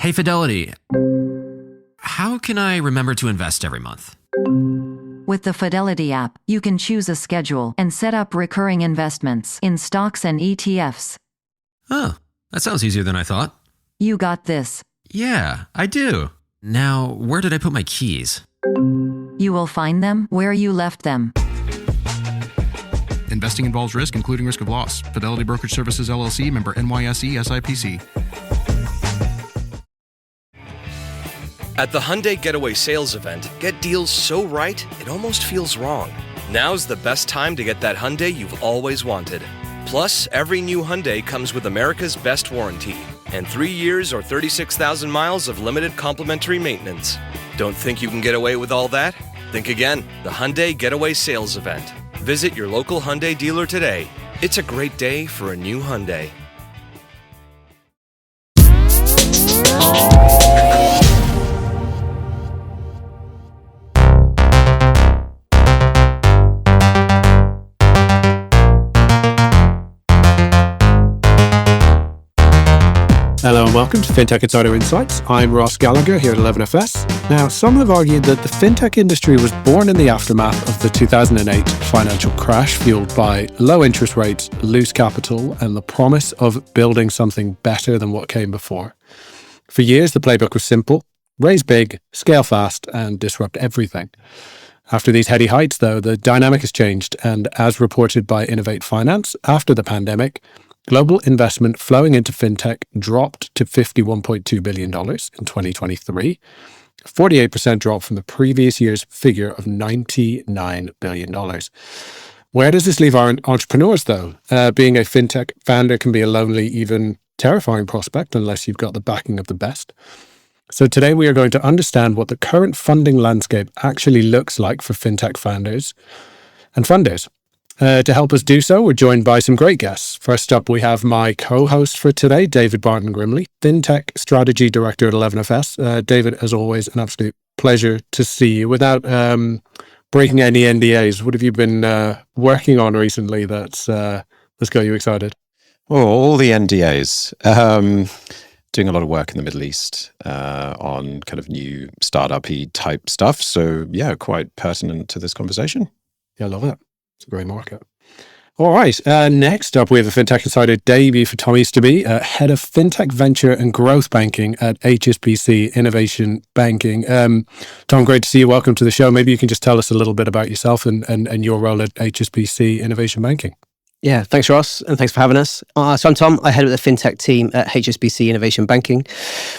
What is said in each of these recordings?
Hey, Fidelity. How can I remember to invest every month? With the Fidelity app, you can choose a schedule and set up recurring investments in stocks and ETFs. Oh, that sounds easier than I thought. You got this. Yeah, I do. Now, where did I put my keys? You will find them where you left them. Investing involves risk, including risk of loss. Fidelity Brokerage Services, LLC, member NYSE, SIPC. At the Hyundai Getaway Sales Event, get deals so right, it almost feels wrong. Now's the best time to get that Hyundai you've always wanted. Plus, every new Hyundai comes with America's best warranty and 3 years or 36,000 miles of limited complimentary maintenance. Don't think you can get away with all that? Think again. The Hyundai Getaway Sales Event. Visit your local Hyundai dealer today. It's a great day for a new Hyundai. Hello and welcome to Fintech Insider Insights. I'm Ross Gallagher here at 11FS. Now, some have argued that the fintech industry was born in the aftermath of the 2008 financial crash, fueled by low interest rates, loose capital, and the promise of building something better than what came before. For years, the playbook was simple: raise big, scale fast, and disrupt everything. After these heady heights, though, the dynamic has changed, and as reported by Innovate Finance, after the pandemic, global investment flowing into fintech dropped to $51.2 billion in 2023, a 48% drop from the previous year's figure of $99 billion. Where does this leave our entrepreneurs, though? Being a fintech founder can be a lonely, even terrifying prospect unless you've got the backing of the best. So today we are going to understand what the current funding landscape actually looks like for fintech founders and funders. To help us do so, we're joined by some great guests. First up, we have my co-host for today, David Barton-Grimley, Fintech Strategy Director at 11FS. David, as always, an absolute pleasure to see you. Without breaking any NDAs, what have you been working on recently that's got you excited? Oh, all the NDAs. Doing a lot of work in the Middle East on kind of new startup-y type stuff. So yeah, quite pertinent to this conversation. Yeah, I love it. It's a great market. All right. Next up, we have a Fintech Insider debut for Tom Easterby, Head of Fintech Venture and Growth Banking at HSBC Innovation Banking. Tom, great to see you. Welcome to the show. Maybe you can just tell us a little bit about yourself and your role at HSBC Innovation Banking. Yeah, thanks, Ross, and thanks for having us. So I'm Tom. I head up the fintech team at HSBC Innovation Banking.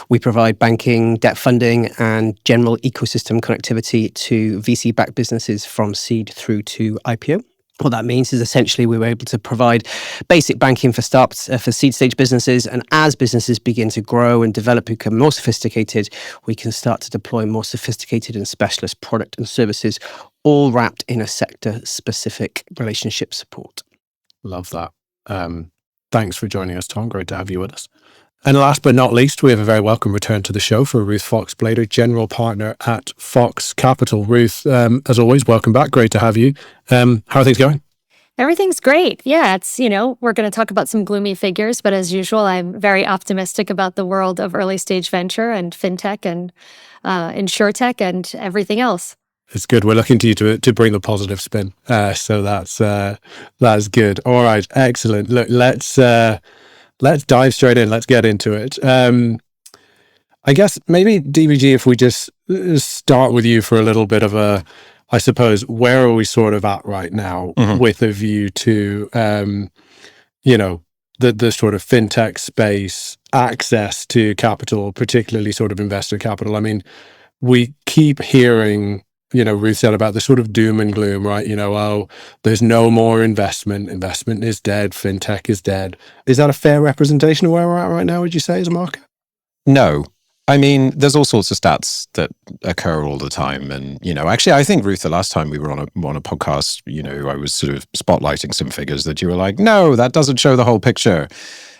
We provide banking, debt funding, and general ecosystem connectivity to VC-backed businesses from seed through to IPO. What that means is essentially we were able to provide basic banking for startups, for seed stage businesses, and as businesses begin to grow and develop, become more sophisticated, we can start to deploy more sophisticated and specialist product and services, all wrapped in a sector-specific relationship support. Love that. Thanks for joining us, Tom. Great to have you with us. And last but not least, we have a very welcome return to the show for Ruth Fox-Blader, General Partner at Fox Capital. Ruth, as always, welcome back. Great to have you. How are things going? Everything's great. Yeah, it's, we're going to talk about some gloomy figures, but as usual, I'm very optimistic about the world of early stage venture and fintech and insurtech and everything else. It's good. We're looking to you to bring the positive spin. So that's good. All right, excellent. Look, let's dive straight in. Let's get into it. I guess maybe DBG, if we just start with you for a little bit of I suppose, where are we sort of at right now with a view to, the sort of fintech space, access to capital, particularly sort of investor capital. I mean, we keep hearing, Ruth said about the sort of doom and gloom, right? There's no more investment. Investment is dead. Fintech is dead. Is that a fair representation of where we're at right now, would you say, as a market? No. I mean, there's all sorts of stats that occur all the time. And, actually, I think, Ruth, the last time we were on a podcast, I was sort of spotlighting some figures that you were like, no, that doesn't show the whole picture.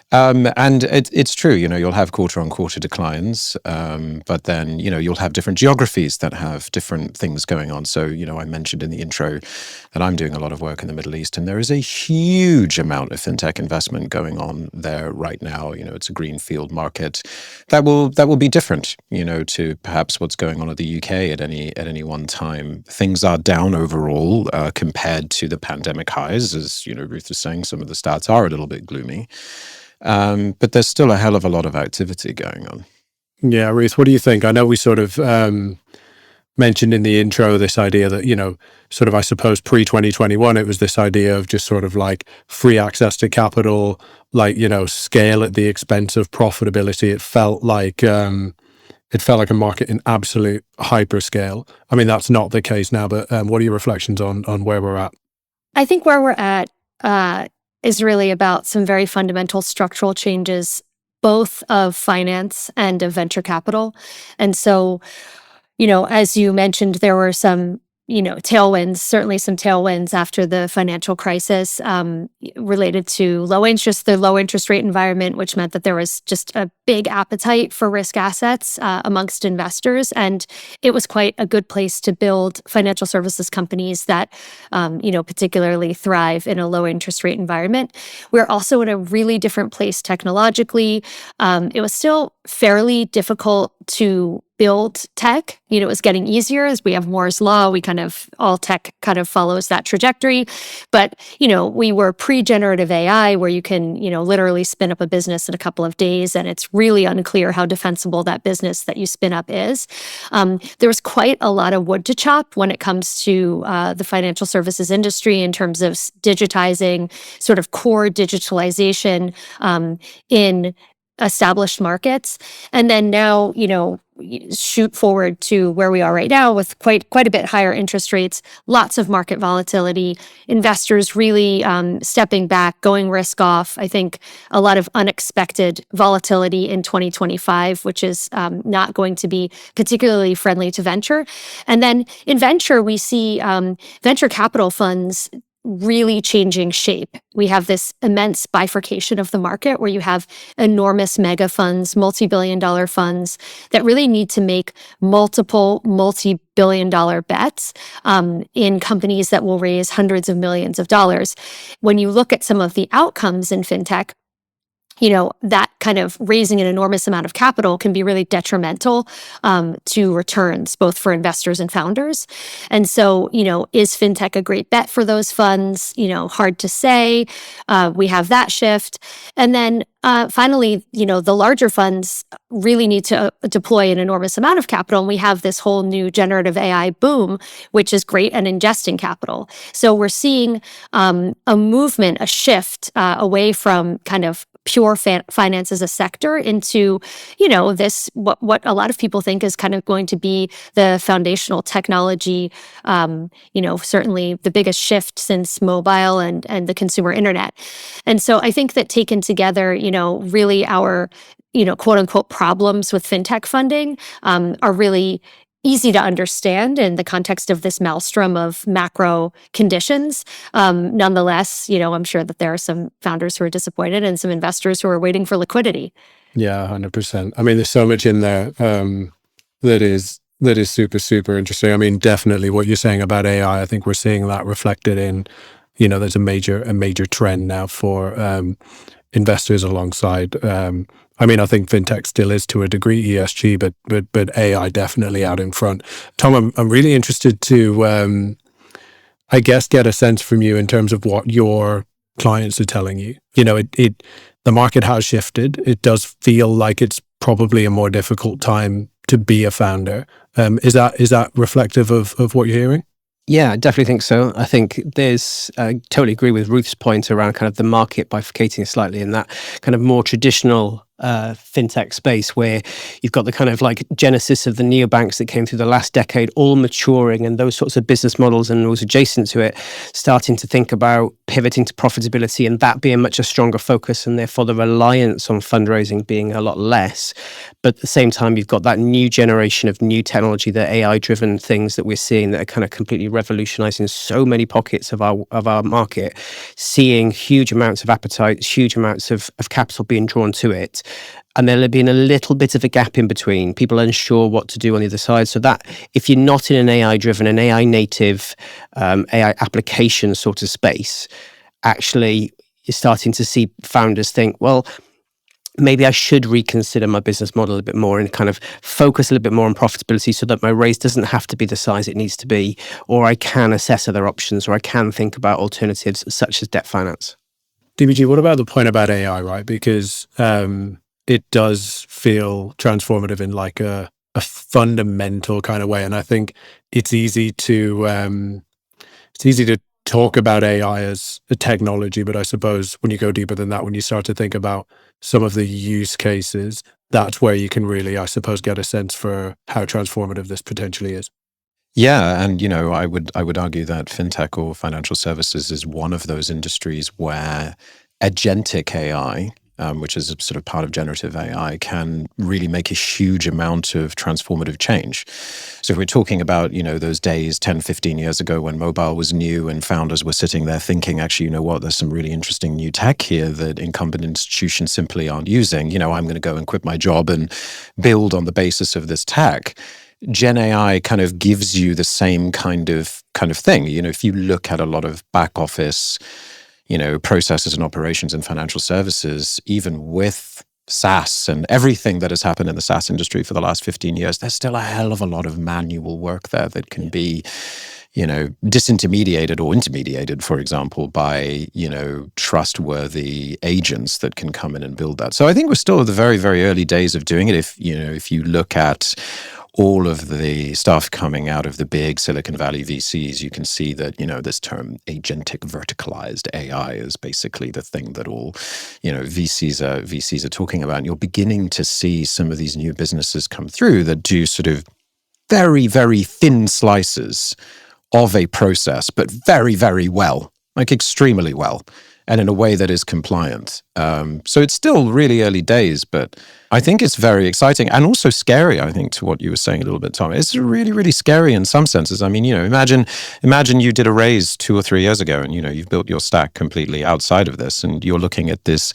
And it's true, you'll have quarter-on-quarter declines, but then, you'll have different geographies that have different things going on. So, I mentioned in the intro that I'm doing a lot of work in the Middle East, and there is a huge amount of fintech investment going on there right now. It's a greenfield market that will be different, to perhaps what's going on at the UK at any one time. Things are down overall compared to the pandemic highs, as Ruth was saying. Some of the stats are a little bit gloomy. But there's still a hell of a lot of activity going on. Yeah, Ruth, what do you think? I know we sort of mentioned in the intro this idea that, sort of, I suppose, pre-2021, it was this idea of just sort of like free access to capital, like, scale at the expense of profitability. It felt like a market in absolute hyperscale. I mean, that's not the case now, but what are your reflections on where we're at? I think where we're at is really about some very fundamental structural changes, both of finance and of venture capital. And so, as you mentioned, there were some, tailwinds, certainly some tailwinds after the financial crisis related to the low interest rate environment, which meant that there was just a big appetite for risk assets amongst investors. And it was quite a good place to build financial services companies that, particularly thrive in a low interest rate environment. We're also in a really different place technologically. It was still fairly difficult to build tech. It was getting easier as we have Moore's law. All tech kind of follows that trajectory. But, we were pre-generative AI, where you can, literally spin up a business in a couple of days, and it's really unclear how defensible that business that you spin up is. There was quite a lot of wood to chop when it comes to the financial services industry in terms of digitizing, sort of core digitalization in established markets. And then now, shoot forward to where we are right now with quite a bit higher interest rates, lots of market volatility, investors really stepping back, going risk off. I think a lot of unexpected volatility in 2025, which is not going to be particularly friendly to venture. And then in venture, we see venture capital funds really changing shape. We have this immense bifurcation of the market where you have enormous mega funds, multi-billion-dollar funds that really need to make multiple multi-billion-dollar bets in companies that will raise hundreds of millions of dollars. When you look at some of the outcomes in fintech, that kind of raising an enormous amount of capital can be really detrimental to returns, both for investors and founders. And so, is fintech a great bet for those funds? Hard to say. We have that shift. And then finally, the larger funds really need to deploy an enormous amount of capital. And we have this whole new generative AI boom, which is great at ingesting capital. So we're seeing a movement, a shift away from kind of pure finance as a sector into, this, what a lot of people think is kind of going to be the foundational technology, certainly the biggest shift since mobile and the consumer internet. And so I think that taken together, really our, quote unquote problems with fintech funding are really easy to understand in the context of this maelstrom of macro conditions. Nonetheless, I'm sure that there are some founders who are disappointed and some investors who are waiting for liquidity. Yeah, 100%. I mean, there's so much in there that is super, super interesting. I mean, definitely what you're saying about AI, I think we're seeing that reflected in, there's a major trend now for investors alongside I think fintech still is to a degree ESG, but AI definitely out in front. Tom, I'm really interested to, I guess, get a sense from you in terms of what your clients are telling you. The market has shifted. It does feel like it's probably a more difficult time to be a founder. Is that reflective of what you're hearing? Yeah, I definitely think so. I think I totally agree with Ruth's point around kind of the market bifurcating slightly, and that kind of more traditional fintech space, where you've got the kind of like genesis of the neobanks that came through the last decade, all maturing, and those sorts of business models and those adjacent to it starting to think about pivoting to profitability, and that being much a stronger focus, and therefore the reliance on fundraising being a lot less. But at the same time, you've got that new generation of new technology, the AI-driven things that we're seeing that are kind of completely revolutionizing so many pockets of our market, seeing huge amounts of appetite, huge amounts of capital being drawn to it. And there'll be a little bit of a gap in between, people unsure what to do on the other side. So that if you're not in an AI-driven, an AI-native, AI application sort of space, actually you're starting to see founders think, well, maybe I should reconsider my business model a bit more and kind of focus a little bit more on profitability so that my raise doesn't have to be the size it needs to be, or I can assess other options, or I can think about alternatives such as debt finance. DBG, what about the point about AI, right? Because it does feel transformative in like a fundamental kind of way. And I think it's easy to talk about AI as a technology, but I suppose when you go deeper than that, when you start to think about some of the use cases, that's where you can really, I suppose, get a sense for how transformative this potentially is. Yeah, and I would argue that fintech or financial services is one of those industries where agentic AI, which is a sort of part of generative AI, can really make a huge amount of transformative change. So if we're talking about, those days 10, 15 years ago when mobile was new and founders were sitting there thinking, actually, you know what, there's some really interesting new tech here that incumbent institutions simply aren't using. I'm going to go and quit my job and build on the basis of this tech. Gen AI kind of gives you the same kind of thing. If you look at a lot of back office, processes and operations in financial services, even with SaaS and everything that has happened in the SaaS industry for the last 15 years, there's still a hell of a lot of manual work there that can be, disintermediated or intermediated, for example, by, trustworthy agents that can come in and build that. So I think we're still at the very, very early days of doing it. If you look at all of the stuff coming out of the big Silicon Valley VCs, you can see that, this term agentic verticalized AI is basically the thing that all, VCs are talking about. And you're beginning to see some of these new businesses come through that do sort of very, very thin slices of a process, but very, very well, like extremely well, and in a way that is compliant. So it's still really early days, but I think it's very exciting and also scary, I think, to what you were saying a little bit, Tom. It's really, really scary in some senses. I mean, imagine you did a raise 2 or 3 years ago and, you've built your stack completely outside of this, and you're looking at this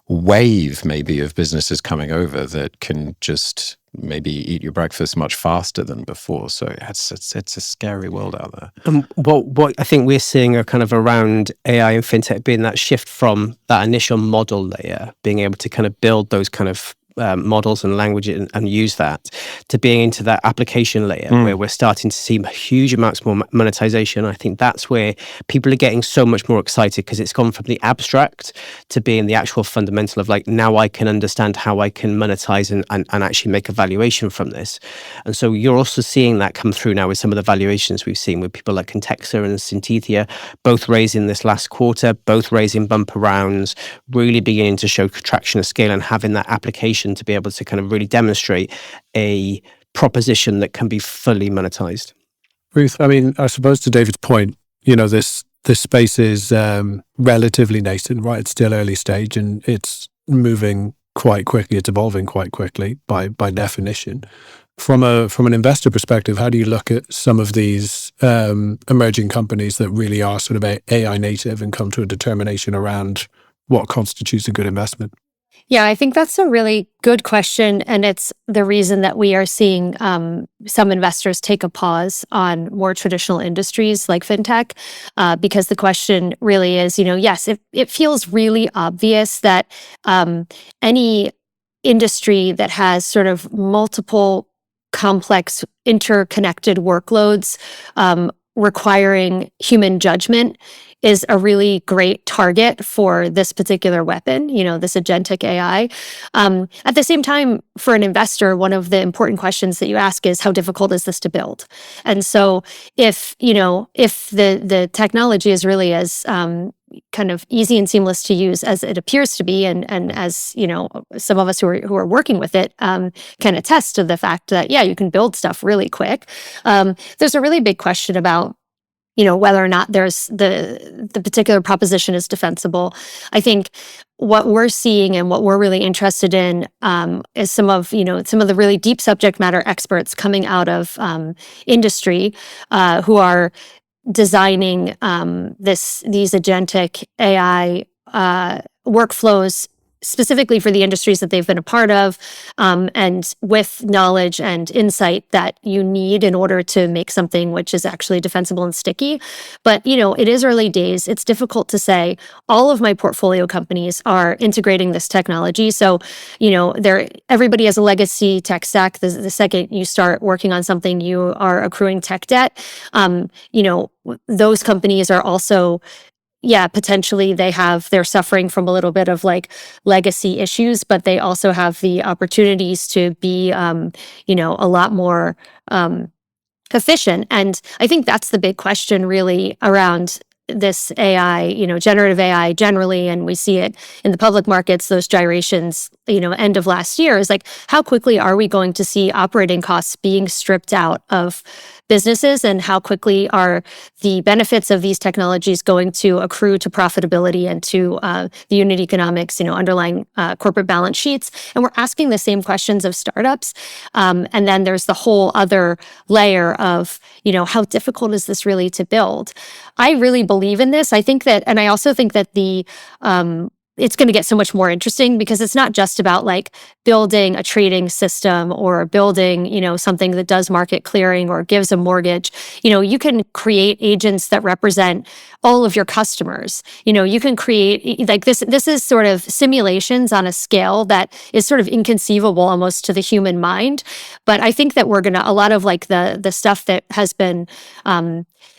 wave maybe of businesses coming over that can just maybe eat your breakfast much faster than before. So it's a scary world out there. What I think we're seeing are kind of around AI and fintech being that shift from that initial model layer, being able to kind of build those kind of models and language and use that, to being into that application layer where we're starting to see huge amounts more monetization. I think that's where people are getting so much more excited, because it's gone from the abstract to being the actual fundamental of like, now I can understand how I can monetize and actually make a valuation from this. And so you're also seeing that come through now with some of the valuations we've seen with people like Contexa and Synthesia, both raising this last quarter, both raising bumper rounds, really beginning to show traction of scale and having that application to be able to kind of really demonstrate a proposition that can be fully monetized. Ruth, I mean, I suppose to David's point, this space is relatively nascent, right? It's still early stage and it's moving quite quickly. It's evolving quite quickly by definition. From an investor perspective, how do you look at some of these emerging companies that really are sort of AI native and come to a determination around what constitutes a good investment? Yeah, I think that's a really good question. And it's the reason that we are seeing some investors take a pause on more traditional industries like fintech, because the question really is, yes, it feels really obvious that any industry that has sort of multiple complex interconnected workloads requiring human judgment is a really great target for this particular weapon, this agentic AI. At the same time, for an investor, one of the important questions that you ask is, how difficult is this to build? And so if the technology is really as kind of easy and seamless to use as it appears to be, and as some of us who are working with it can attest to the fact that you can build stuff really quick. There's a really big question about whether or not there's the particular proposition is defensible. I think what we're seeing and what we're really interested in is some of the really deep subject matter experts coming out of industry who are designing these agentic AI workflows specifically for the industries that they've been a part of, and with knowledge and insight that you need in order to make something which is actually defensible and sticky. But, it is early days. It's difficult to say. All of my portfolio companies are integrating this technology. So, everybody has a legacy tech stack. The second you start working on something, you are accruing tech debt. Those companies are also potentially they're suffering from a little bit of like legacy issues, but they also have the opportunities to be, a lot more efficient. And I think that's the big question really around this AI, generative AI generally, and we see it in the public markets, those gyrations, end of last year, is like, how quickly are we going to see operating costs being stripped out of businesses, and how quickly are the benefits of these technologies going to accrue to profitability and to the unit economics, underlying corporate balance sheets? And we're asking the same questions of startups. And then there's the whole other layer of, how difficult is this really to build? I really believe in this. I think that, and I also think that it's going to get so much more interesting, because it's not just about like building a trading system or building, something that does market clearing or gives a mortgage. You can create agents that represent all of your customers. You can create like this is sort of simulations on a scale that is sort of inconceivable almost to the human mind. But I think that a lot of like the stuff that has been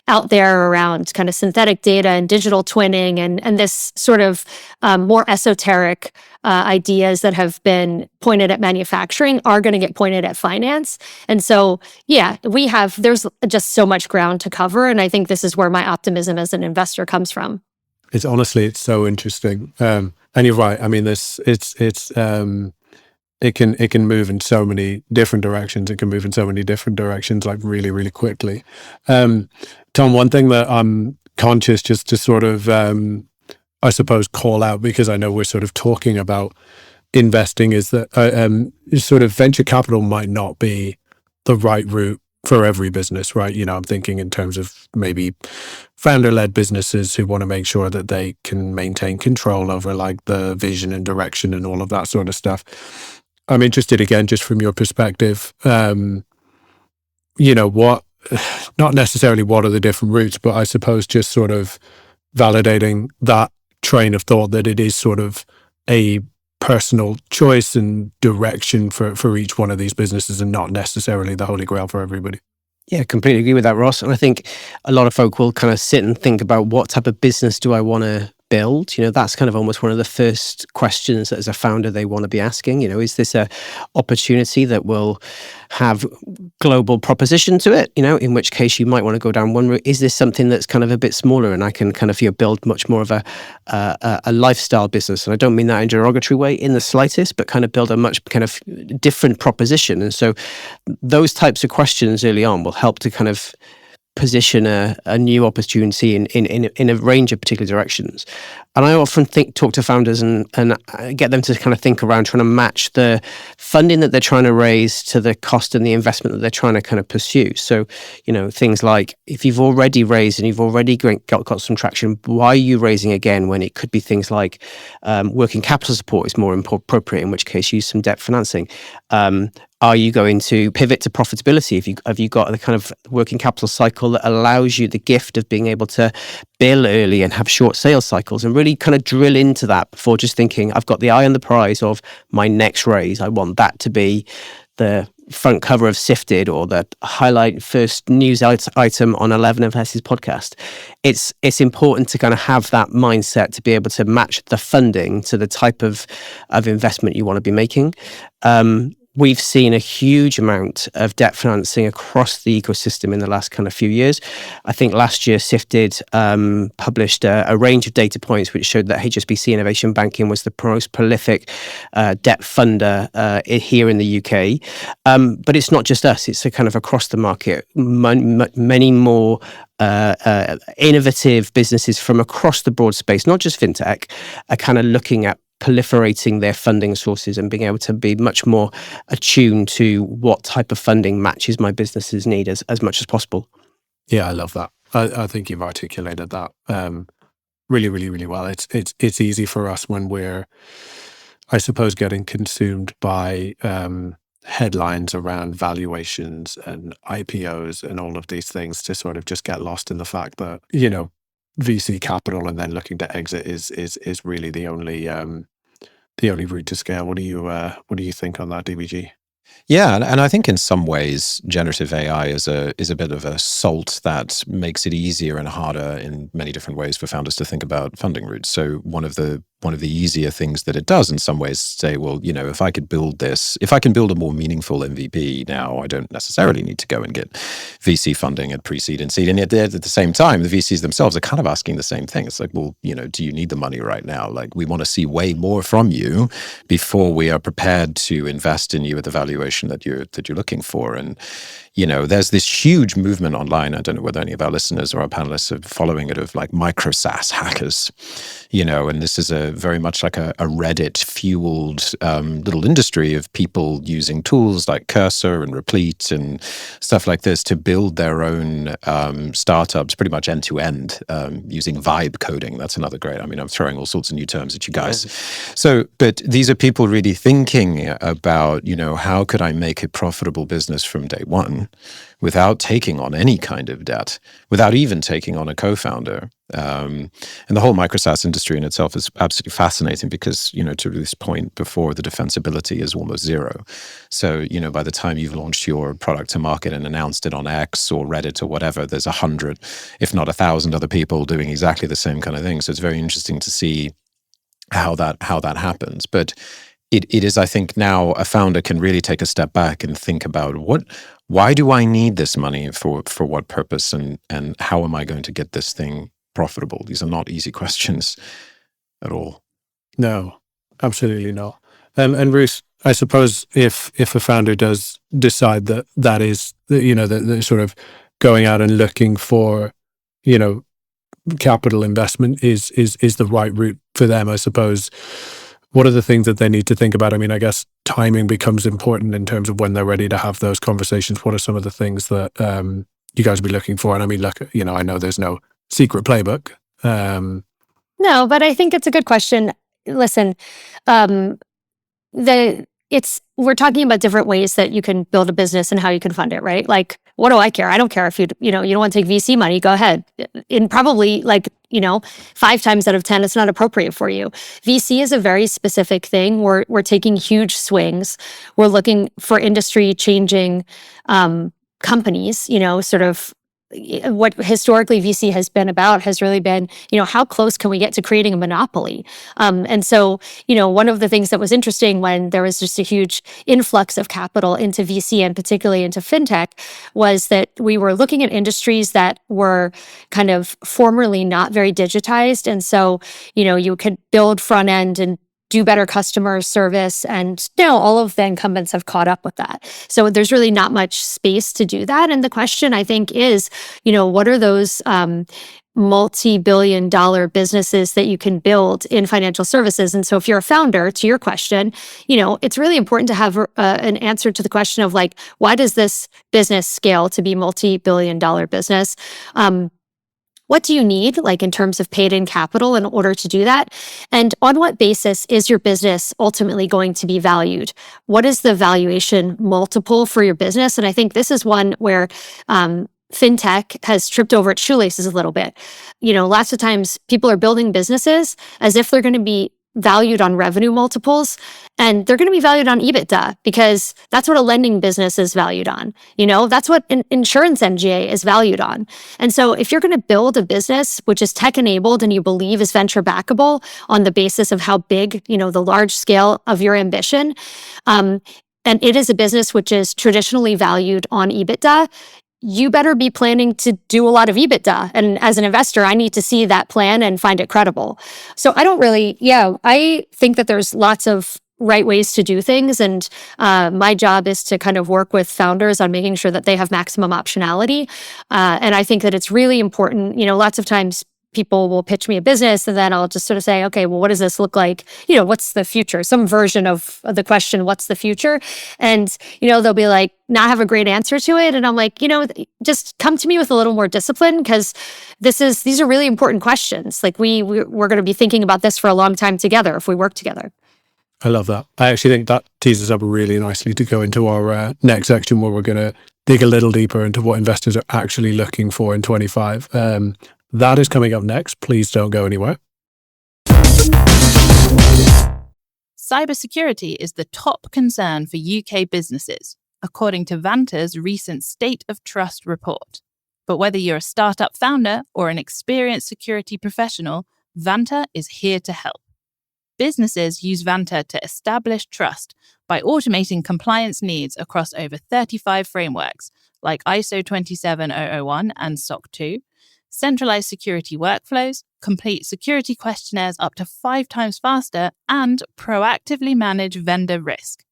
out there around kind of synthetic data and digital twinning and this sort of more esoteric ideas that have been pointed at manufacturing are going to get pointed at finance. And so, there's just so much ground to cover. And I think this is where my optimism as an investor comes from. It's so interesting. And you're right. I mean, it can move in so many different directions. It can move in so many different directions, like really, really quickly. Tom, one thing that I'm conscious just to sort of, I suppose, call out, because I know we're sort of talking about investing, is that sort of venture capital might not be the right route for every business, right? I'm thinking in terms of maybe founder-led businesses who want to make sure that they can maintain control over like the vision and direction and all of that sort of stuff. I'm interested, again, just from your perspective, not necessarily what are the different routes, but I suppose just sort of validating that train of thought that it is sort of a personal choice and direction for each one of these businesses, and not necessarily the holy grail for everybody. Yeah, completely agree with that, Ross. And I think a lot of folk will kind of sit and think about, what type of business do I want to build? That's kind of almost one of the first questions that as a founder they want to be asking. Is this a opportunity that will have global proposition to it? In which case you might want to go down one route. Is this something that's kind of a bit smaller and I can kind of build much more of a lifestyle business? And I don't mean that in a derogatory way in the slightest, but kind of build a much kind of different proposition. And so those types of questions early on will help to kind of position a new opportunity in a range of particular directions. And I often talk to founders and get them to kind of think around trying to match the funding that they're trying to raise to the cost and the investment that they're trying to kind of pursue. So, things like, if you've already raised and you've already got some traction, why are you raising again, when it could be things like working capital support is more appropriate, in which case use some debt financing. Are you going to pivot to profitability? Have you got the kind of working capital cycle that allows you the gift of being able to bill early and have short sales cycles, and really kind of drill into that before just thinking, I've got the eye on the prize of my next raise. I want that to be the front cover of Sifted or the highlight first news item on 11FS's podcast. It's important to kind of have that mindset to be able to match the funding to the type of investment you want to be making. we've seen a huge amount of debt financing across the ecosystem in the last kind of few years. I think last year Sifted published a range of data points which showed that HSBC Innovation Banking was the most prolific debt funder here in the UK. But it's not just us, it's a kind of across the market. Many more innovative businesses from across the broad space, not just fintech, are kind of looking at proliferating their funding sources and being able to be much more attuned to what type of funding matches my business's need as much as possible. Yeah, I love that. I think you've articulated that really, really, really well. It's easy for us when we're, I suppose, getting consumed by headlines around valuations and IPOs and all of these things to sort of just get lost in the fact that, VC capital and then looking to exit is really the only route to scale. What do you think on that, DBG? Yeah, and I think in some ways, generative AI is a bit of a salt that makes it easier and harder in many different ways for founders to think about funding routes. So one of the easier things that it does in some ways is say, well, if I can build a more meaningful MVP now, I don't necessarily need to go and get VC funding at pre-seed and seed. And yet at the same time, the VCs themselves are kind of asking the same thing. It's like, well, do you need the money right now? Like, we want to see way more from you before we are prepared to invest in you at the valuation that you're looking for. And there's this huge movement online. I don't know whether any of our listeners or our panelists are following it, of like micro SaaS hackers, and this is very much like a Reddit fueled little industry of people using tools like Cursor and Replete and stuff like this to build their own startups pretty much end to end, using vibe coding. That's another great, I'm throwing all sorts of new terms at you guys. So, but these are people really thinking about, how could I make a profitable business from day one without taking on any kind of debt, without even taking on a co-founder. And the whole micro SaaS industry in itself is absolutely fascinating because, to this point before, the defensibility is almost zero. So, by the time you've launched your product to market and announced it on X or Reddit or whatever, there's 100, if not 1,000 other people doing exactly the same kind of thing. So it's very interesting to see how that happens. But it is, I think, now a founder can really take a step back and think about why do I need this money for what purpose, and how am I going to get this thing profitable? These are not easy questions at all. No, absolutely not. And Bruce, I suppose if a founder does decide that is, the sort of going out and looking for, capital investment is the right route for them, I suppose, what are the things that they need to think about? I guess timing becomes important in terms of when they're ready to have those conversations. What are some of the things that you guys will be looking for? And look, I know there's no secret playbook. No, but I think it's a good question. Listen, we're talking about different ways that you can build a business and how you can fund it, right? Like, what do I care? I don't care if you don't want to take VC money, go ahead. And probably 5 times out of 10, it's not appropriate for you. VC is a very specific thing. We're taking huge swings. We're looking for industry changing companies, sort of what historically VC has been about has really been, how close can we get to creating a monopoly? And so, one of the things that was interesting when there was just a huge influx of capital into VC and particularly into fintech was that we were looking at industries that were kind of formerly not very digitized. And so, you could build front end and do better customer service. And now all of the incumbents have caught up with that. So there's really not much space to do that. And the question, I think, is, what are those multi-billion-dollar businesses that you can build in financial services? And so if you're a founder, to your question, it's really important to have an answer to the question of why does this business scale to be multi-billion-dollar business? What do you need, in terms of paid-in capital in order to do that? And on what basis is your business ultimately going to be valued? What is the valuation multiple for your business? And I think this is one where fintech has tripped over its shoelaces a little bit. Lots of times people are building businesses as if they're going to be valued on revenue multiples, and they're going to be valued on EBITDA because that's what a lending business is valued on. That's what an insurance MGA is valued on. And so if you're going to build a business which is tech enabled and you believe is venture backable on the basis of how big, the large scale of your ambition, and and it is a business which is traditionally valued on EBITDA, you better be planning to do a lot of EBITDA. And as an investor, I need to see that plan and find it credible. So I think that there's lots of right ways to do things. And my job is to kind of work with founders on making sure that they have maximum optionality. And I think that it's really important. Lots of times people will pitch me a business and then I'll just sort of say, okay, well, what does this look like? What's the future? Some version of the question, what's the future? And, they'll be like, not have a great answer to it. And I'm like, just come to me with a little more discipline, because these are really important questions. Like we're going to be thinking about this for a long time together if we work together. I love that. I actually think that teases us up really nicely to go into our next section, where we're going to dig a little deeper into what investors are actually looking for in 25. That is coming up next. Please don't go anywhere. Cybersecurity is the top concern for UK businesses, according to Vanta's recent State of Trust report. But whether you're a startup founder or an experienced security professional, Vanta is here to help. Businesses use Vanta to establish trust by automating compliance needs across over 35 frameworks like ISO 27001 and SOC 2, centralize security workflows, complete security questionnaires up to 5 times faster, and proactively manage vendor risk.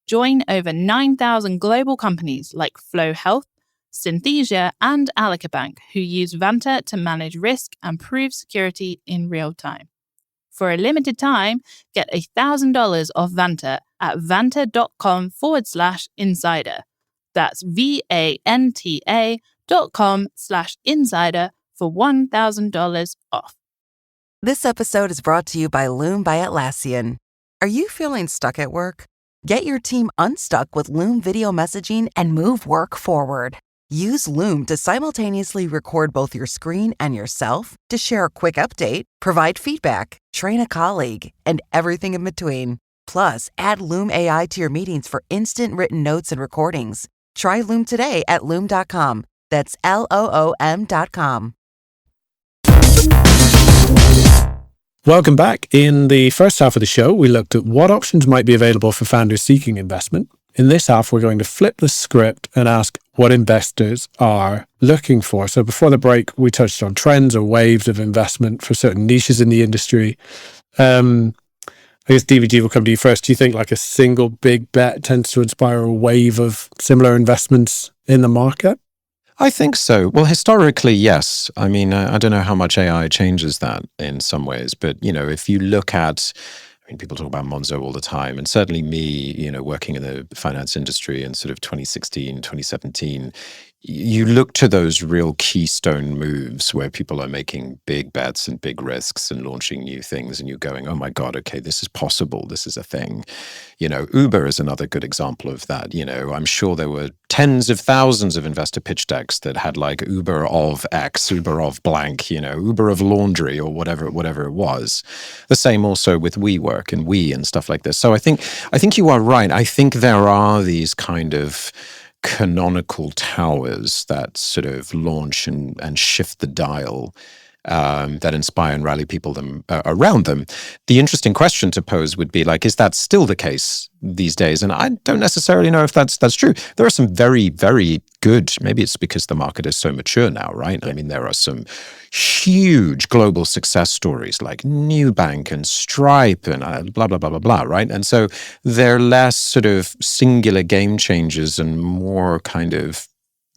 Join over 9,000 global companies like Flow Health, Synthesia, and Alica Bank, who use Vanta to manage risk and prove security in real time. For a limited time, get $1,000 off Vanta at vanta.com/insider. That's VANTA.com/insider for $1,000 off. This episode is brought to you by Loom by Atlassian. Are you feeling stuck at work? Get your team unstuck with Loom video messaging and move work forward. Use Loom to simultaneously record both your screen and yourself to share a quick update, provide feedback, train a colleague, and everything in between. Plus, add Loom AI to your meetings for instant written notes and recordings. Try Loom today at Loom.com. That's LOOM.com. Welcome back. In the first half of the show, we looked at what options might be available for founders seeking investment. In this half, we're going to flip the script and ask what investors are looking for. So before the break, we touched on trends or waves of investment for certain niches in the industry. I guess DVG will come to you first. Do you think like a single big bet tends to inspire a wave of similar investments in the market? I think so. Well, historically, yes. I mean, I don't know how much AI changes that in some ways, but, if you look at, people talk about Monzo all the time, and certainly me, working in the finance industry in sort of 2016, 2017, you look to those real keystone moves where people are making big bets and big risks and launching new things, and you're going, oh my God, okay, this is possible. This is a thing. Uber is another good example of that. I'm sure there were tens of thousands of investor pitch decks that had like Uber of X, Uber of blank, Uber of laundry or whatever it was. The same also with WeWork and and stuff like this. So I think you are right. I think there are these kind of canonical towers that sort of launch and shift the dial that inspire and rally people around them. The interesting question to pose would be like, is that still the case these days? And I don't necessarily know if that's true. There are some very, very good, maybe it's because the market is so mature now, right? I mean, there are some huge global success stories like Nubank and Stripe and blah, blah, blah, blah, blah, right? And so they're less sort of singular game changers and more kind of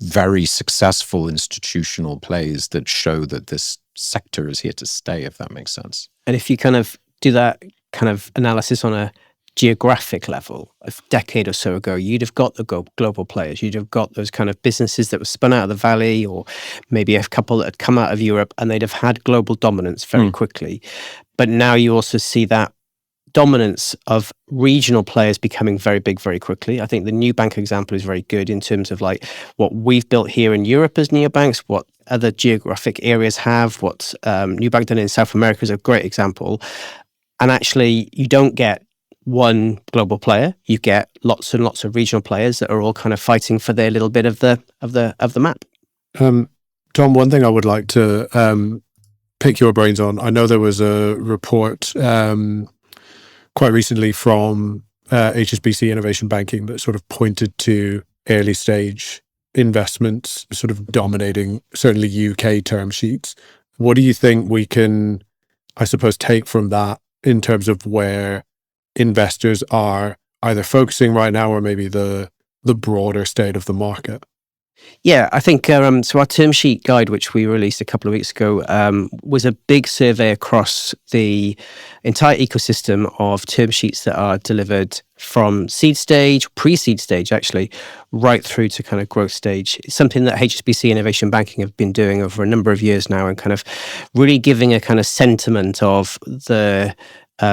very successful institutional plays that show that this sector is here to stay, if that makes sense. And if you kind of do that kind of analysis on a geographic level, a decade or so ago, you'd have got the global players. You'd have got those kind of businesses that were spun out of the Valley, or maybe a couple that had come out of Europe, and they'd have had global dominance very quickly. But now you also see that dominance of regional players becoming very big very quickly. I think the Nubank example is very good in terms of like what we've built here in Europe as neobanks, what other geographic areas have, what Nubank done in South America is a great example. And actually, you don't get one global player; you get lots and lots of regional players that are all kind of fighting for their little bit of the map. Tom, one thing I would like to pick your brains on. I know there was a report quite recently from HSBC Innovation Banking that sort of pointed to early stage investments sort of dominating certainly UK term sheets. What do you think we can, I suppose, take from that in terms of where investors are either focusing right now or maybe the broader state of the market? Yeah, I think so. Our term sheet guide, which we released a couple of weeks ago, was a big survey across the entire ecosystem of term sheets that are delivered from seed stage, pre-seed stage, actually, right through to kind of growth stage. It's something that HSBC Innovation Banking have been doing over a number of years now, and kind of really giving a kind of sentiment of the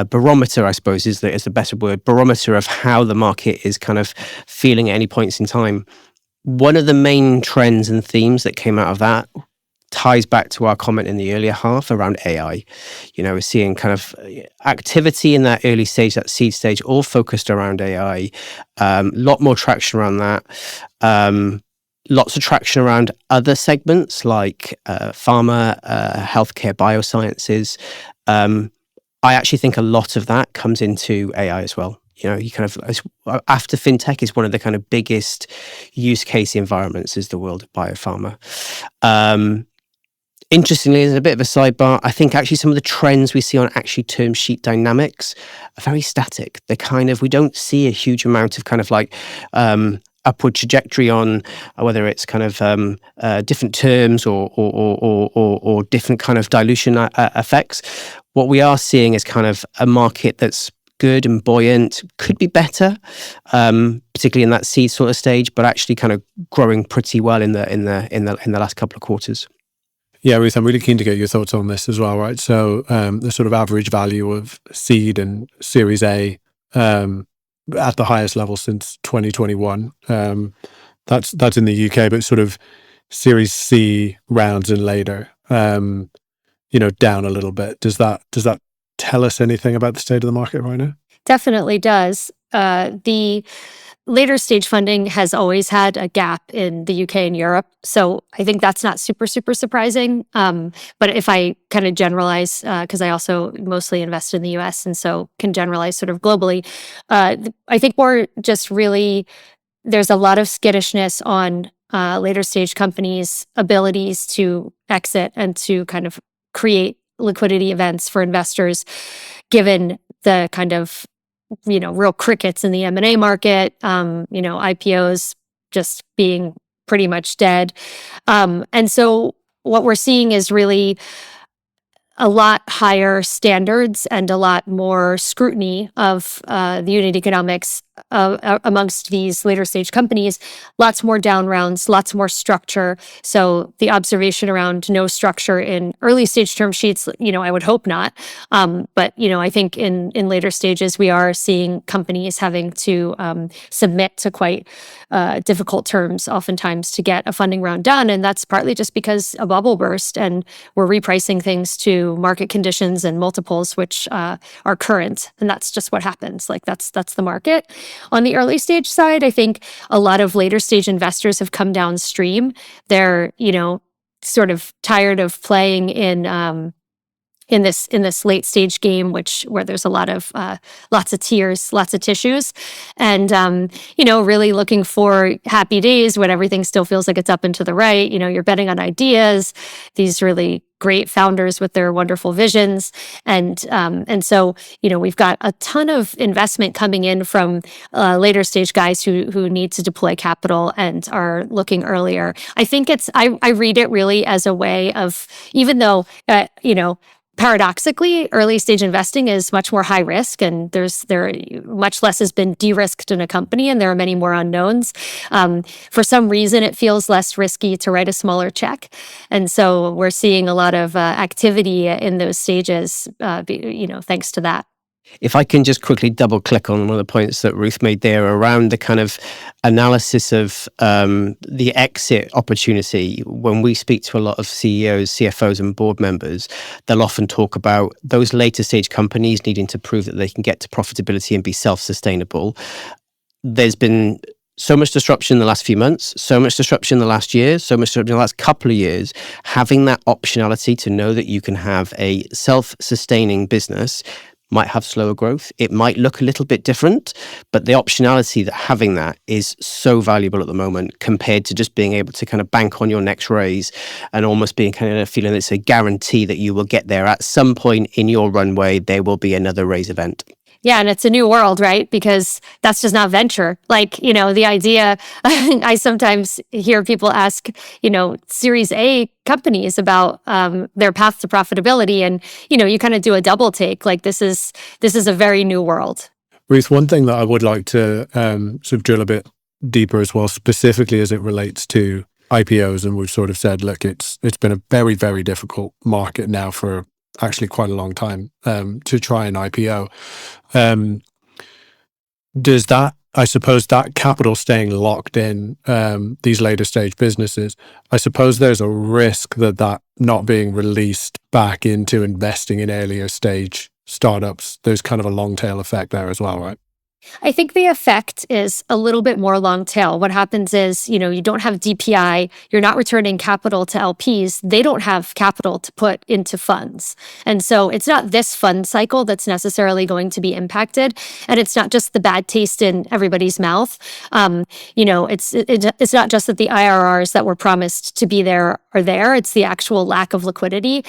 barometer, I suppose, is the better word, barometer of how the market is kind of feeling at any points in time. One of the main trends and themes that came out of that ties back to our comment in the earlier half around AI. We're seeing kind of activity in that early stage, that seed stage, all focused around AI. Lot more traction around that. Lots of traction around other segments like pharma, healthcare, biosciences. I actually think a lot of that comes into AI as well. You kind of, after fintech is one of the kind of biggest use case environments is the world of biopharma. Interestingly, as a bit of a sidebar, I think actually some of the trends we see on actually term sheet dynamics are very static. They're kind of, we don't see a huge amount of kind of like upward trajectory on whether it's kind of different terms or different kind of dilution effects. What we are seeing is kind of a market that's good and buoyant, could be better, particularly in that seed sort of stage, but actually kind of growing pretty well in the last couple of quarters. Yeah, Ruth, I'm really keen to get your thoughts on this as well, right? So the sort of average value of seed and Series A at the highest level since 2021. That's in the UK, but sort of Series C rounds and later, down a little bit. Does that tell us anything about the state of the market right now? Definitely does. The later stage funding has always had a gap in the UK and Europe. So I think that's not super, super surprising. But if I kind of generalize, because I also mostly invest in the US and so can generalize sort of globally, I think more just really there's a lot of skittishness on later stage companies' abilities to exit and to kind of create liquidity events for investors, given the kind of, real crickets in the M&A market, IPOs just being pretty much dead. And so what we're seeing is really a lot higher standards and a lot more scrutiny of the unit economics amongst these later stage companies, lots more down rounds, lots more structure. So the observation around no structure in early stage term sheets, I would hope not. But, I think in later stages, we are seeing companies having to submit to quite difficult terms oftentimes to get a funding round done. And that's partly just because a bubble burst and we're repricing things to market conditions and multiples, which are current. And that's just what happens. Like that's the market. On the early stage side, I think a lot of later stage investors have come downstream. They're, sort of tired of playing in this late stage game, where there's a lot of lots of tiers, lots of tissues, and really looking for happy days when everything still feels like it's up and to the right. You're betting on ideas, these really great founders with their wonderful visions, and so we've got a ton of investment coming in from later stage guys who need to deploy capital and are looking earlier. I think I read it really as a way of, even though paradoxically, early stage investing is much more high risk, and there much less has been de-risked in a company, and there are many more unknowns. For some reason, it feels less risky to write a smaller check, and so we're seeing a lot of activity in those stages. Thanks to that. If I can just quickly double click on one of the points that Ruth made there around the kind of analysis of the exit opportunity. When we speak to a lot of CEOs, CFOs and board members, they'll often talk about those later stage companies needing to prove that they can get to profitability and be self-sustainable. There's been so much disruption in the last few months, so much disruption in the last year, so much disruption in the last couple of years. Having that optionality to know that you can have a self-sustaining business might have slower growth. It might look a little bit different, but the optionality that having that is so valuable at the moment compared to just being able to kind of bank on your next raise and almost being kind of feeling it's a guarantee that you will get there at some point in your runway. There will be another raise event. Yeah, and it's a new world, right? Because that's just not venture. Like, the idea, I sometimes hear people ask, Series A companies about their path to profitability. And, you kind of do a double take. Like, this is a very new world. Ruth, one thing that I would like to sort of drill a bit deeper as well, specifically as it relates to IPOs. And we've sort of said, look, it's been a very, very difficult market now for actually quite a long time to try an IPO. Does that, I suppose, that capital staying locked in these later stage businesses, I suppose there's a risk that not being released back into investing in earlier stage startups, there's kind of a long tail effect there as well, right? I think the effect is a little bit more long tail. What happens is, you don't have DPI, you're not returning capital to LPs, they don't have capital to put into funds. And so it's not this fund cycle that's necessarily going to be impacted. And it's not just the bad taste in everybody's mouth. It's not just that the IRRs that were promised to be there are there, it's the actual lack of liquidity.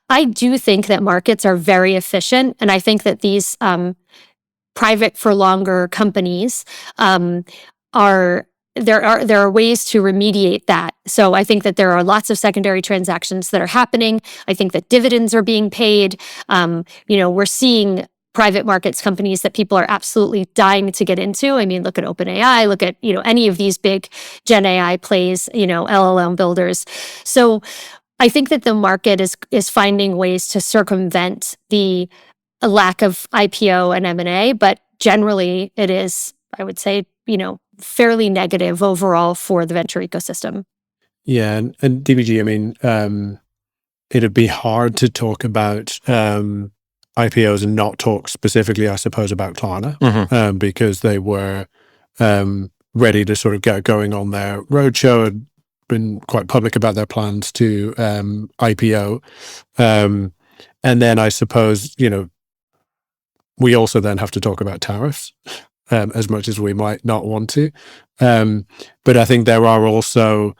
I do think that markets are very efficient. And I think that these private for longer companies there are ways to remediate that. So I think that there are lots of secondary transactions that are happening. I think that dividends are being paid. We're seeing private markets companies that people are absolutely dying to get into. I mean, look at OpenAI, look at, any of these big Gen AI plays, LLM builders. So I think that the market is finding ways to circumvent a lack of IPO and M&A, but generally it is, I would say, fairly negative overall for the venture ecosystem. Yeah, and DBG, I mean, it'd be hard to talk about IPOs and not talk specifically, I suppose, about Klarna, because they were ready to sort of get going on their roadshow, had been quite public about their plans to IPO. And then I suppose, we also then have to talk about tariffs, as much as we might not want to. But I think there are also,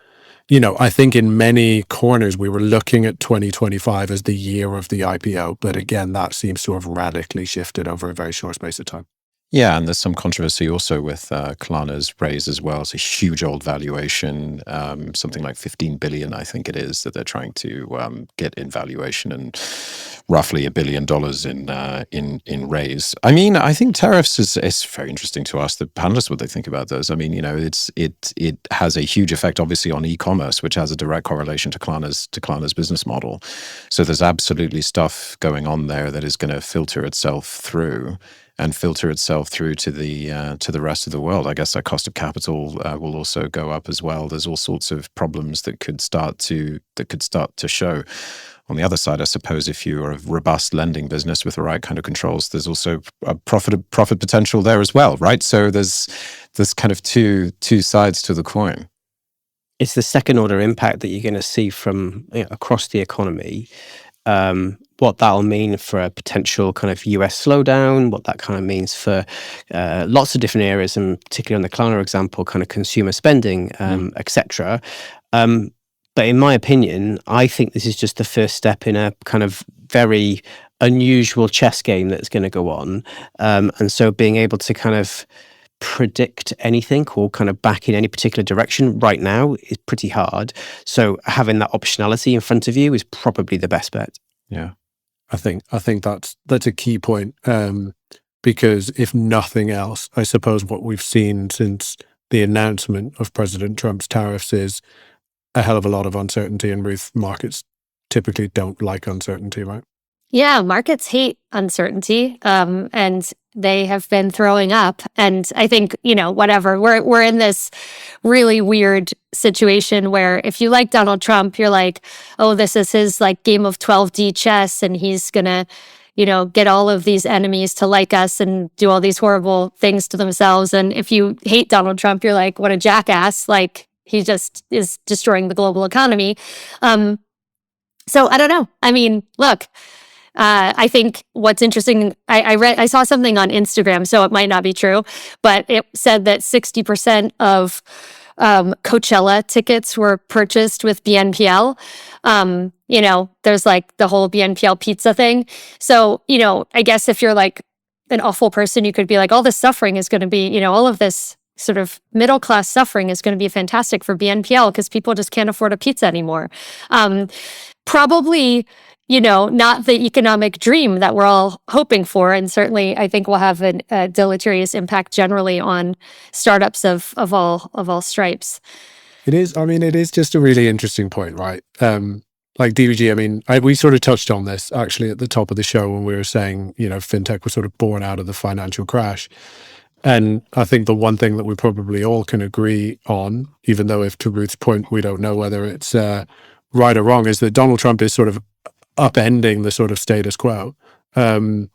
I think in many corners we were looking at 2025 as the year of the IPO. But again, that seems to have radically shifted over a very short space of time. Yeah, and there's some controversy also with Klarna's raise as well. It's a huge old valuation, something like 15 billion, I think it is, that they're trying to get in valuation, and roughly $1 billion in raise. I mean, I think tariffs is very interesting to ask the panelists what they think about those. I mean, it has a huge effect, obviously, on e-commerce, which has a direct correlation to Klarna's business model. So there's absolutely stuff going on there that is going to filter itself through to the rest of the world. I guess that cost of capital will also go up as well. There's all sorts of problems that could start to show. On the other side, I suppose, if you're a robust lending business with the right kind of controls, there's also a profit potential there as well, right? So there's kind of two sides to the coin. It's the second order impact that you're going to see from across the economy. What that'll mean for a potential kind of US slowdown, what that kind of means for lots of different areas, and particularly on the Klarna example, kind of consumer spending, etc. But in my opinion, I think this is just the first step in a kind of very unusual chess game that's going to go on. And so being able to kind of predict anything or kind of back in any particular direction right now is pretty hard. So having that optionality in front of you is probably the best bet. Yeah, I think that's a key point, because if nothing else, I suppose what we've seen since the announcement of President Trump's tariffs is a hell of a lot of uncertainty, and Ruth, markets typically don't like uncertainty, right? Yeah, markets hate uncertainty, and they have been throwing up. And I think, whatever, we're in this really weird situation where if you like Donald Trump, you're like, oh, this is his like game of 12D chess, and he's gonna, get all of these enemies to like us and do all these horrible things to themselves. And if you hate Donald Trump, you're like, what a jackass! Like, he just is destroying the global economy. So I don't know. I mean, look, I think what's interesting, I saw something on Instagram, so it might not be true, but it said that 60% of Coachella tickets were purchased with BNPL. There's like the whole BNPL pizza thing. So, I guess if you're like an awful person, you could be like, all this suffering is going to be, all of this sort of middle class suffering is going to be fantastic for BNPL because people just can't afford a pizza anymore. Probably, not the economic dream that we're all hoping for. And certainly I think will have a deleterious impact generally on startups of all stripes. It is. I mean, it is just a really interesting point, right? Like DVG, I mean, we sort of touched on this actually at the top of the show when we were saying, fintech was sort of born out of the financial crash. And I think the one thing that we probably all can agree on, even though if to Ruth's point, we don't know whether it's right or wrong, is that Donald Trump is sort of upending the sort of status quo. In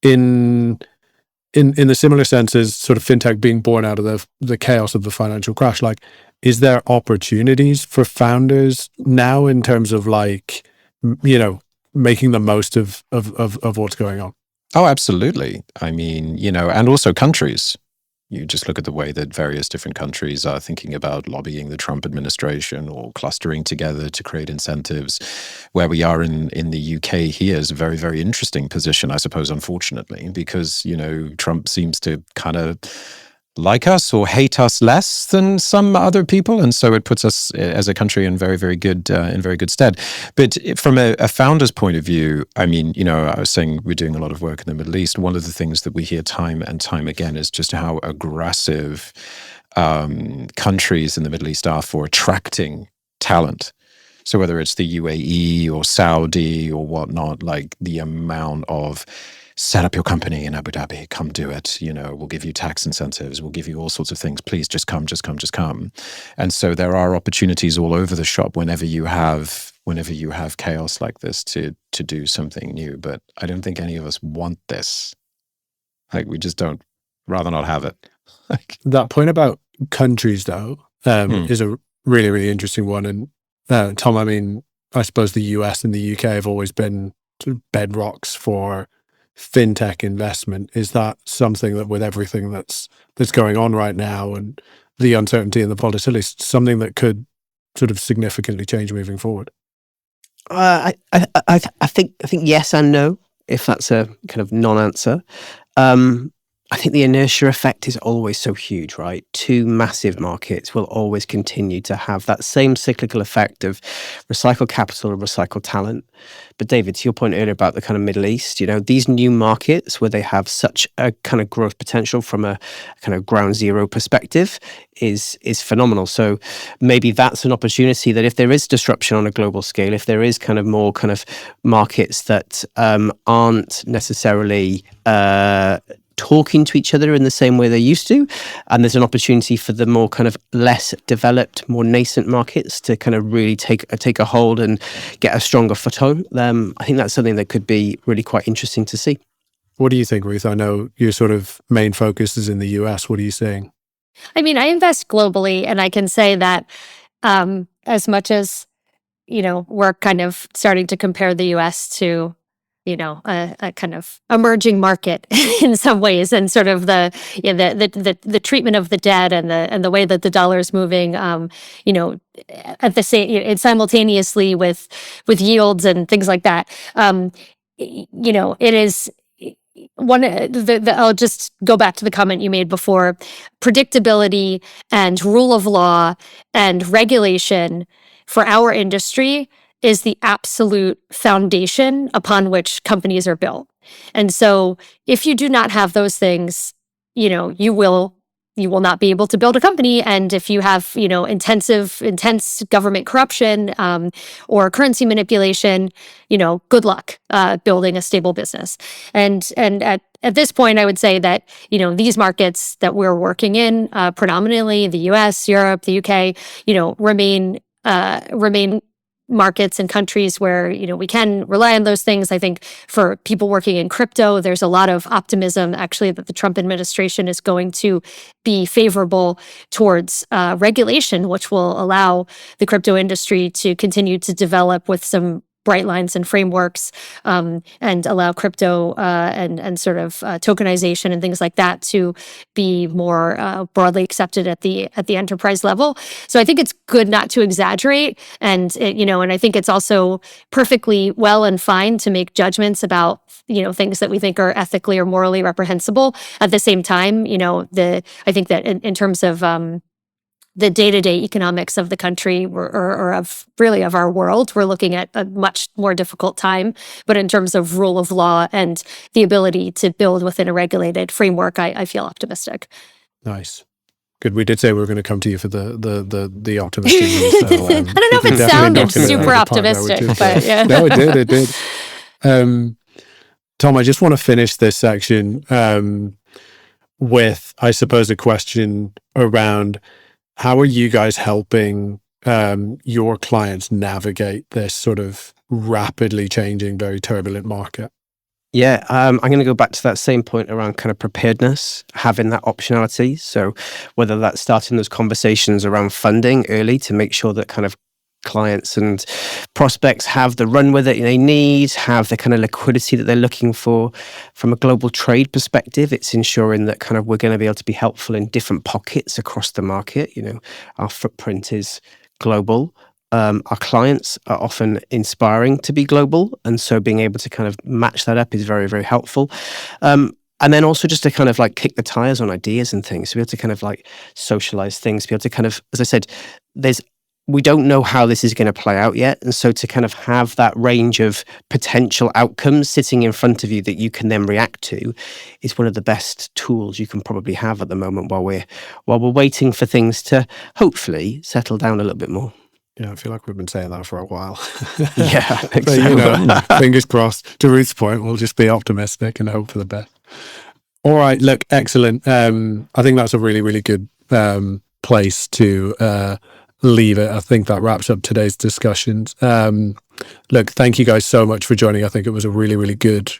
the similar sense as sort of fintech being born out of the chaos of the financial crash, like, is there opportunities for founders now in terms of like, making the most of what's going on? Oh, absolutely. I mean, and also countries. You just look at the way that various different countries are thinking about lobbying the Trump administration or clustering together to create incentives. Where we are in the UK here is a very, very interesting position, I suppose, unfortunately, because, Trump seems to kind of like us or hate us less than some other people, and so it puts us as a country in very, very good stead. But from a founder's point of view, I mean, I was saying we're doing a lot of work in the Middle East. One of the things that we hear time and time again is just how aggressive countries in the Middle East are for attracting talent. So whether it's the UAE or Saudi or whatnot, like the amount of set up your company in Abu Dhabi, come do it, we'll give you tax incentives, we'll give you all sorts of things, please just come. And so there are opportunities all over the shop whenever you have chaos like this to do something new. But I don't think any of us want this. Like, we just don't, rather not have it. That point about countries though is a really, really interesting one. And Tom, I mean, I suppose the US and the UK have always been sort of bedrocks for fintech investment. Is that something that, with everything that's going on right now and the uncertainty and the volatility, something that could sort of significantly change moving forward? I think yes and no, if that's a kind of non-answer. I think the inertia effect is always so huge, right? Two massive markets will always continue to have that same cyclical effect of recycle capital and recycle talent. But David, to your point earlier about the kind of Middle East, these new markets where they have such a kind of growth potential from a kind of ground zero perspective is phenomenal. So maybe that's an opportunity that if there is disruption on a global scale, if there is kind of more kind of markets that aren't necessarily talking to each other in the same way they used to, and there's an opportunity for the more kind of less developed, more nascent markets to kind of really take a hold and get a stronger foothold. I think that's something that could be really quite interesting to see. What do you think, Ruth? I know your sort of main focus is in the US. What are you saying? I mean, I invest globally, and I can say that as much as, we're kind of starting to compare the US to a kind of emerging market in some ways, and sort of the treatment of the debt and the way that the dollar is moving, at the same, simultaneously with yields and things like that. It is one. I'll just go back to the comment you made before. Predictability and rule of law and regulation for our industry is the absolute foundation upon which companies are built. And so if you do not have those things, you will not be able to build a company. And if you have, intense government corruption or currency manipulation, good luck building a stable business. And at this point, I would say that, these markets that we're working in, predominantly the US, Europe, the UK, remain markets and countries where, we can rely on those things. I think for people working in crypto, there's a lot of optimism actually that the Trump administration is going to be favorable towards regulation, which will allow the crypto industry to continue to develop with some bright lines and frameworks, and allow crypto and sort of tokenization and things like that to be more broadly accepted at the enterprise level. So I think it's good not to exaggerate, and I think it's also perfectly well and fine to make judgments about things that we think are ethically or morally reprehensible. At the same time, I think that in terms of the day-to-day economics of the country or of our world, we're looking at a much more difficult time. But in terms of rule of law and the ability to build within a regulated framework, I feel optimistic. Nice. Good. We did say we were going to come to you for the optimistic news. So, I don't know if it sounded super optimistic, but yeah. No, it did. Tom, I just want to finish this section with, I suppose, a question around how are you guys helping your clients navigate this sort of rapidly changing, very turbulent market? Yeah, I'm going to go back to that same point around kind of preparedness, having that optionality. So whether that's starting those conversations around funding early to make sure that kind of clients and prospects have the runway that they need, have the kind of liquidity that they're looking for. From a global trade perspective, it's ensuring that kind of we're going to be able to be helpful in different pockets across the market. Our footprint is global. Our clients are often inspiring to be global, and so being able to kind of match that up is very, very helpful. And then also just to kind of like kick the tires on ideas and things, to be able to kind of like socialize things, to be able to kind of, as I said, we don't know how this is going to play out yet. And so to kind of have that range of potential outcomes sitting in front of you that you can then react to is one of the best tools you can probably have at the moment while we're waiting for things to hopefully settle down a little bit more. Yeah, I feel like we've been saying that for a while. Yeah, I think but, fingers crossed. To Ruth's point, we'll just be optimistic and hope for the best. All right, look, excellent. I think that's a really, really good place to leave it. I think that wraps up today's discussions. Look, thank you guys so much for joining. I think it was a really, really good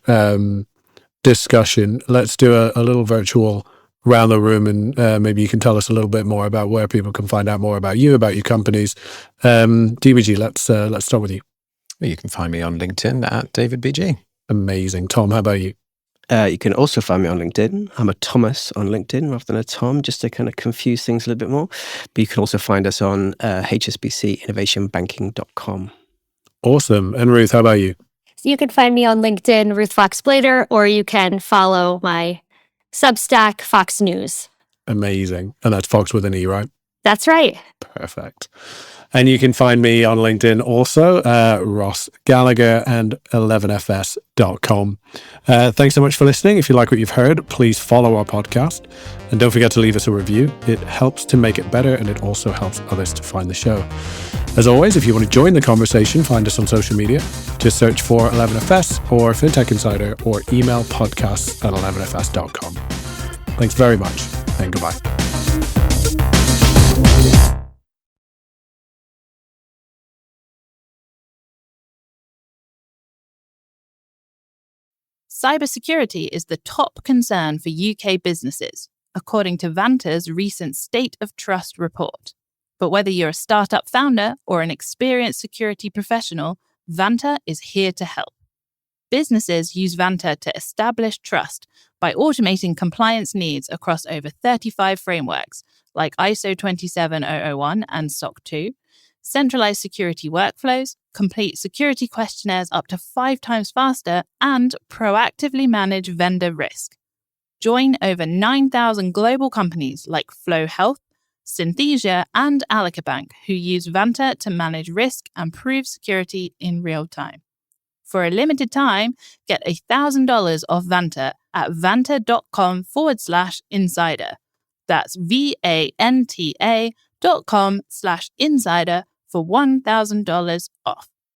discussion. Let's do a little virtual round the room, and maybe you can tell us a little bit more about where people can find out more about you, about your companies. DBG, let's start with you. You can find me on LinkedIn at David BG. Amazing. Tom, how about you? You can also find me on LinkedIn. I'm a Thomas on LinkedIn rather than a Tom, just to kind of confuse things a little bit more. But you can also find us on hsbcinnovationbanking.com. Awesome. And Ruth, how about you? So you can find me on LinkedIn, Ruth Fox Blader, or you can follow my Substack, Fox News. Amazing. And that's Fox with an E, right? That's right. Perfect. And you can find me on LinkedIn also, Ross Gallagher, and 11fs.com. Thanks so much for listening. If you like what you've heard, please follow our podcast. And don't forget to leave us a review. It helps to make it better, and it also helps others to find the show. As always, if you want to join the conversation, find us on social media. Just search for 11fs or Fintech Insider, or email podcasts@11fs.com. Thanks very much, and goodbye. Cybersecurity is the top concern for UK businesses, according to Vanta's recent State of Trust report. But whether you're a startup founder or an experienced security professional, Vanta is here to help. Businesses use Vanta to establish trust by automating compliance needs across over 35 frameworks like ISO 27001 and SOC 2, centralize security workflows, complete security questionnaires up to 5 times faster, and proactively manage vendor risk. Join over 9,000 global companies like Flow Health, Synthesia, and Alica Bank who use Vanta to manage risk and prove security in real time. For a limited time, get $1,000 off Vanta at vanta.com/insider. That's VANTA.com/insider for $1,000 off.